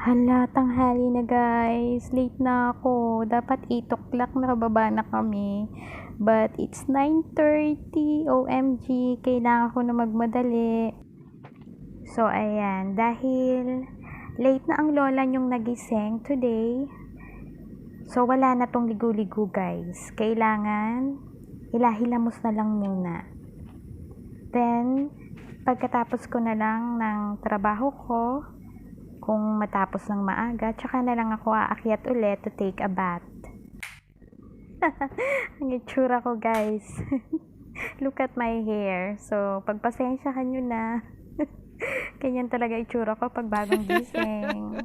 Hala, tanghali na guys. Late na ako. Dapat 8 o'clock nakababa na kami. But it's 9:30. OMG, kailangan ko na magmadali. So, ayan. Dahil late na ang lola niyong nagising today. So, wala na tong ligo-ligo guys. Kailangan hilahilamos na lang muna. Then, pagkatapos ko na lang ng trabaho ko, kung matapos ng maaga, tsaka na lang ako aakyat ulit to take a bath. Ang itsura ko guys. Look at my hair. So, pagpasensyahan nyo na. Ganyan talaga itsura ko pag bagong gising.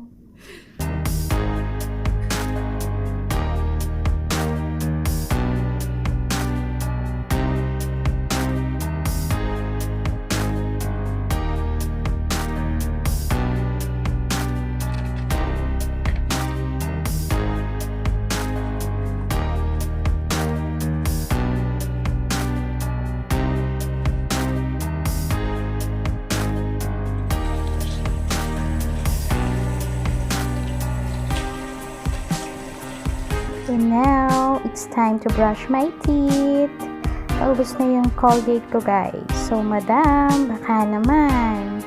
So now, it's time to brush my teeth. Paubos na yung Colgate ko guys. So madam, baka naman.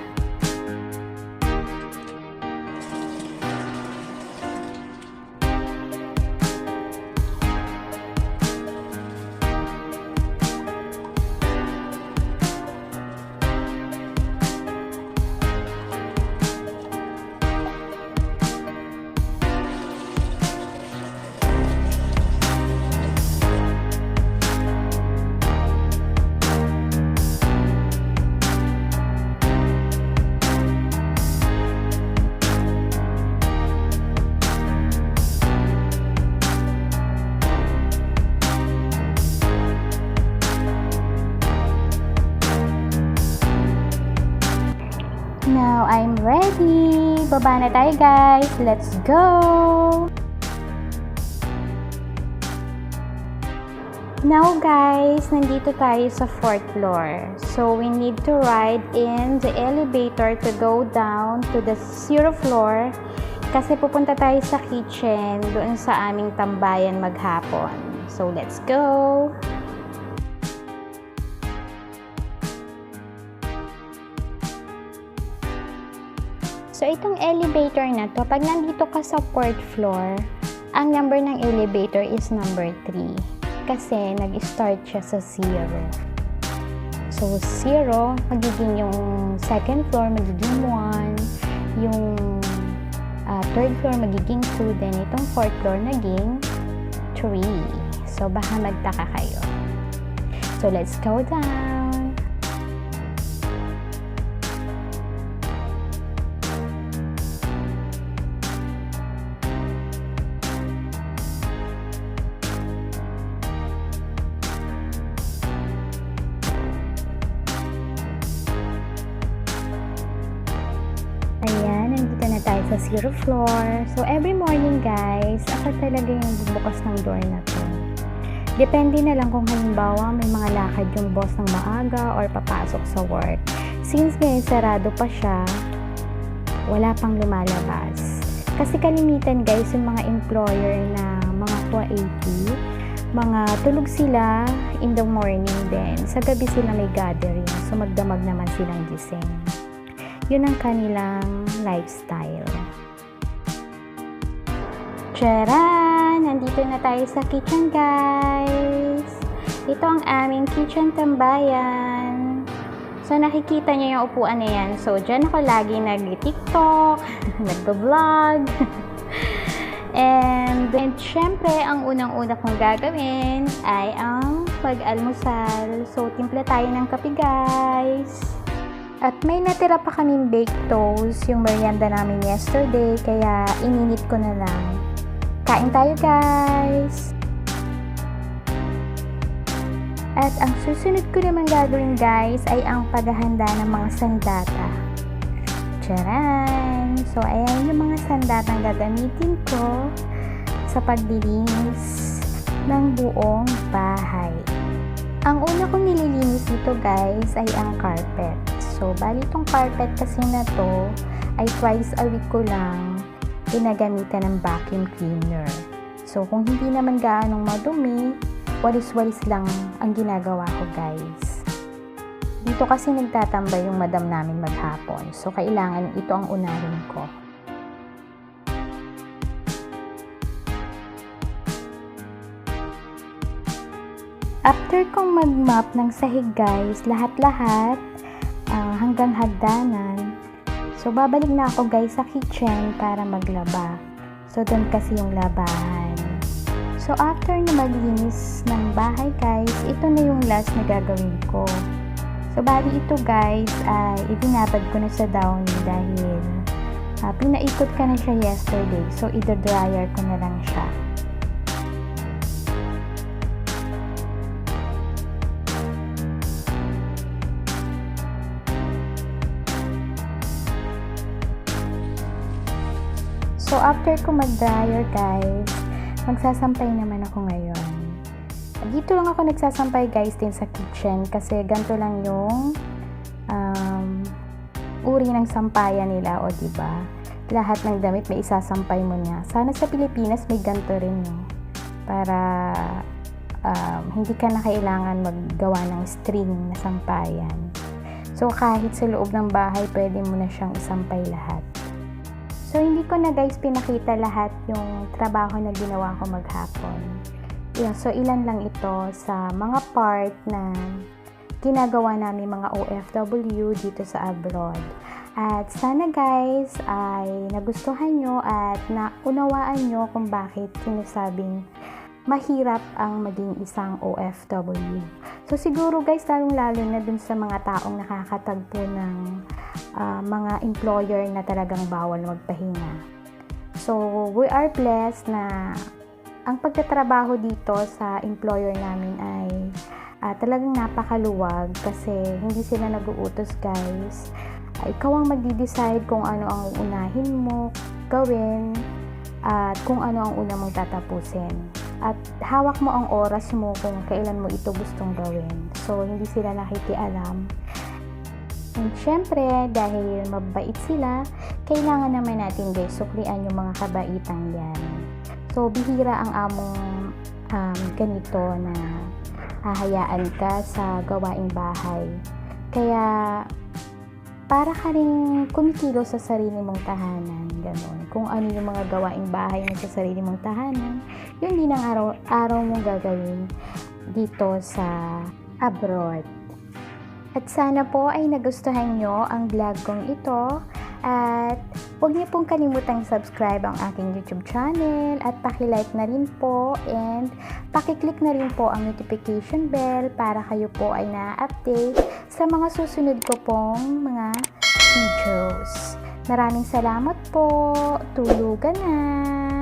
Now, I'm ready. Baba na tayo guys. Let's go! Now guys, nandito tayo sa 4th floor. So, we need to ride in the elevator to go down to the 0th floor kasi pupunta tayo sa kitchen doon sa aming tambayan maghapon. So, let's go! So, itong elevator na to, pag nandito ka sa 4th floor, ang number ng elevator is number 3. Kasi, nag-start siya sa 0. So, 0, magiging yung 2nd floor, magiging 1. Yung 3rd floor, magiging 2. Then, itong 4th floor, naging 3. So, baka magtaka kayo. So, let's go down. Ayan, nandito na tayo sa 0th floor. So, every morning guys, ako talaga yung bubukas ng door na to. Depende na lang kung halimbawa may mga lakad yung boss ng maaga or papasok sa work. Since ngayon sarado pa siya, wala pang lumalabas. Kasi kalimitan guys, yung mga employer na mga 480, mga tulog sila in the morning din. Sa gabi sila may gathering, so magdamag naman silang gising. Yun ang kanilang lifestyle. Tcharan! Nandito na tayo sa kitchen, guys. Ito ang aming kitchen tambayan. So, nakikita niyo yung upuan na yan. So, dyan ako lagi nag-TikTok, nag-vlog. And syempre, ang unang-una kong gagawin ay ang pag-almusal. So, timpla tayo ng kape, guys. At may natira pa kaming baked toast, yung merienda namin yesterday, kaya ininit ko na lang. Kain tayo guys! At ang susunod ko naman gagawin guys ay ang paghahanda ng mga sandata. Tcharan! So ayan yung mga sandatang gagamitin ko sa paglilinis ng buong bahay. Ang una kong nililinis dito guys ay ang carpet. So, bali itong carpet kasi na to ay twice a week ko lang pinagamitan ng vacuum cleaner. So, kung hindi naman gaanong madumi, walis-walis lang ang ginagawa ko, guys. Dito kasi nagtatambay yung madam namin maghapon. So, kailangan ito ang unahin ko. After kong mag-mop ng sahig, guys, lahat-lahat hanggang hagdanan. So, babalik na ako, guys, sa kitchen para maglaba. So, doon kasi yung labahan. So, after na maglinis ng bahay, guys, ito na yung last na gagawin ko. So, bali ito, guys, ay ibinabad ko na sa downy dahil pinaikot ka na siya yesterday. So, i-dryer ko na lang siya. So, after ko mag-dryer, guys, magsasampay naman ako ngayon. Dito lang ako nagsasampay, guys, din sa kitchen kasi ganito lang yung uri ng sampayan nila, o diba? Lahat ng damit may isasampay mo niya. Sana sa Pilipinas may ganito rin, no? Para hindi ka na kailangan maggawa ng string na sampayan. So, kahit sa loob ng bahay, pwede mo na siyang isampay lahat. So, hindi ko na, guys, pinakita lahat yung trabaho na ginawa ko maghapon. Yeah, so, ilan lang ito sa mga part na ginagawa namin mga OFW dito sa abroad. At sana, guys, ay nagustuhan nyo at naunawaan nyo kung bakit sinasabing mahirap ang maging isang OFW. So, siguro, guys, lalong-lalo na dun sa mga taong nakakatagpo ng mga employer na talagang bawal magpahinga. So, we are blessed na ang pagtatrabaho dito sa employer namin ay talagang napakaluwag kasi hindi sila nag-uutos, guys. Ikaw ang magdi-decide kung ano ang unahin mo gawin at kung ano ang una mong tatapusin. At hawak mo ang oras mo kung kailan mo ito gustong gawin. So, hindi sila nakikialam. And syempre, dahil mabait sila, kailangan naman natin, guys, suklian yung mga kabaitang yan. So, bihira ang among ganito na hahayaan ka sa gawaing bahay. Kaya, para ka rin kumikilos sa sarili mong tahanan, gano'n. Kung ano yung mga gawaing bahay na sa sarili mong tahanan, yun din ang araw mong gagawin dito sa abroad. At sana po ay nagustuhan nyo ang vlog kong ito. At huwag niyo pong kalimutang subscribe ang aking YouTube channel at paki-like na rin po and paki-click na rin po ang notification bell para kayo po ay na-update sa mga susunod ko pong mga videos. Maraming salamat po. Tulugan na!